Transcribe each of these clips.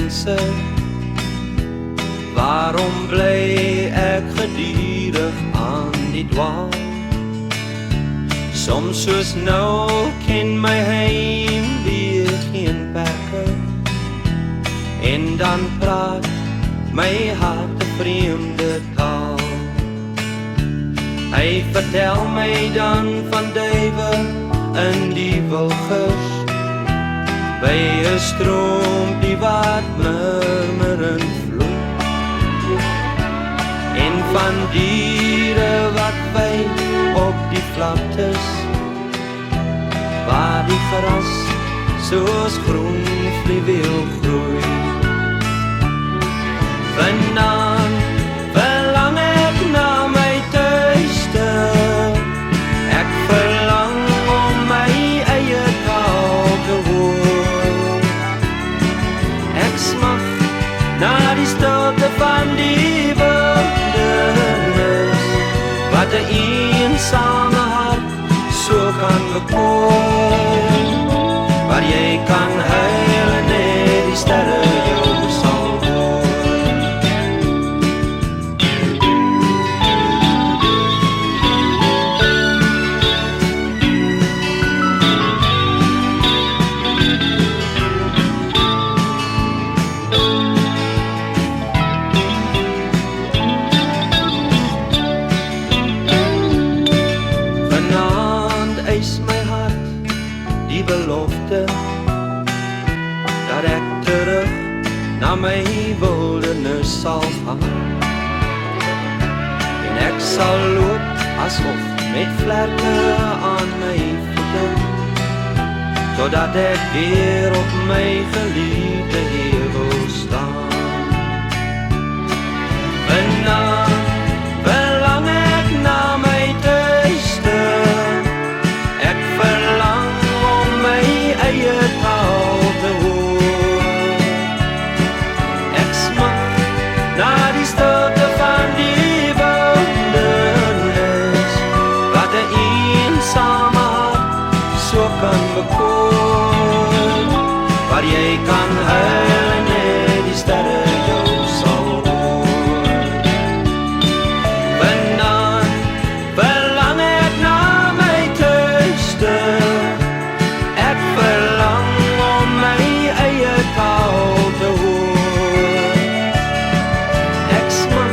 mense? Waarom bly ek gedurig aan die dwaal? Soms soos nou ken my heim weer geen perke, en dan praat my hart 'n vreemde taal. Hy vertel my dan van duiwe in die wilgers, by 'n stroompie wat murmerend vloei, en van diere wat wei op die vlaktes, waar die gras soos groen fluweel groei. Vanaand verlang ek na my tuiste, ek verlang om my eie taal te hoor. Ek smag na die stilte van die wildernis, wat 'n eensame hart so kan bekoor, waar jy kan huil en net die sterre jou sal hoor. Belofte dat ek terug na my wildernis sal gaan, en ek sal loop asof met vlerke aan my voete, totdat ek weer op my geliefde heuwel staan. Vanaand verlang ek na my tuiste, ek verlang eie taal te hoor. Ek smag na die stilte van die wildernis, wat 'n eensame hart so kan bekoor, waar jy kan huil en net die sterre jou sal hoor. Vanaand verlang ek na my tuiste, ek verlang om my eie taal te hoor. Ek smag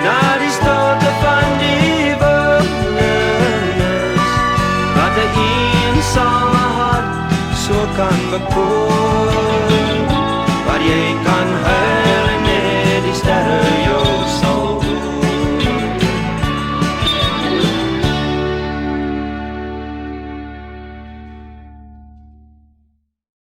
na die stilte van die wildernis, wat 'n eensame hart so kan bekoor, waar jy kan huil